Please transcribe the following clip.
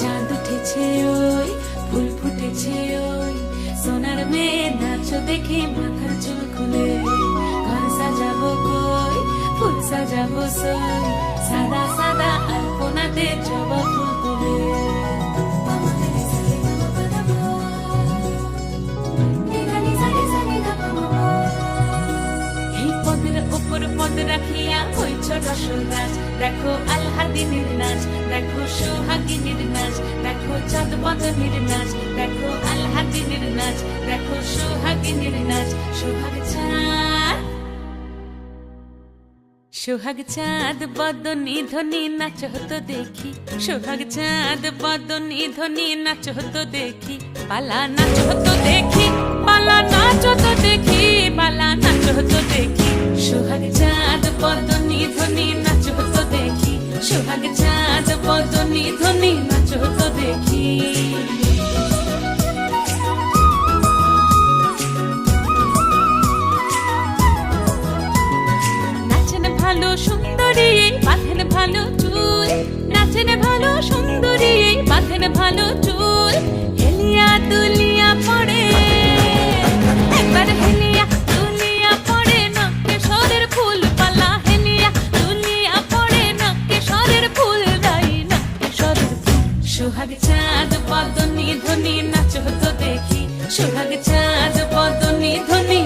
চাঁদ উঠেছে ওই, ফুল ফুটেছে ওই, সোনার মেয়ে নাচো দেখে মাথার চুল খুলে। ঘর সাজাবো কই, ফুল সাজাবো সই, সাদা সাদা আলপনাতে জবা ফুল তুলে। এই পদের ওপর পদ রাখিয়া হইছ রসল গাছ, দেখো আল্লাদিনের নাচ, দেখো সোহাগিনীর নাচ, দেখো চাঁদ বদনের নাচ, দেখো আল্লাদিনের নাচ, দেখো সোহাগিনীর নাচ। সোহাগ চাঁদ, সোহাগ চাঁদ বদনী ধ্বনি নাচ হতো দেখি, সোহাগ চাঁদ বদনী ধ্বনি নাচ হতো দেখি। পালা নাচ হতো দেখি, পালা নাচ হতো দেখি, পালা নাচ হতো দেখি। সোহাগ চাঁদ বদনী ধ্বনি নাচ হতো দেখি, সোহাগ চাঁদ বদনী ধ্বনি নাচ হতো দেখি। নাচেন ভালো সুন্দরী বাঁধেন ভালো চুল, নাচেন ভালো সুন্দরী বাঁধেন ভালো চুল। হেলিয়া দুলিয়া পড়ে একবার, হেলিয়া দুলিয়া পড়ে নকেশ্বরের ফুল পালা। হেলিয়া দুলিয়া পড়ে নকেশ্বরের ফুল দাই, নকেশ্বরের ফুল। সোহাগ চাঁদ বদনী ধ্বনি নাচ হতো দেখি, সোহাগ চাঁদ বদনী ধ্বনি।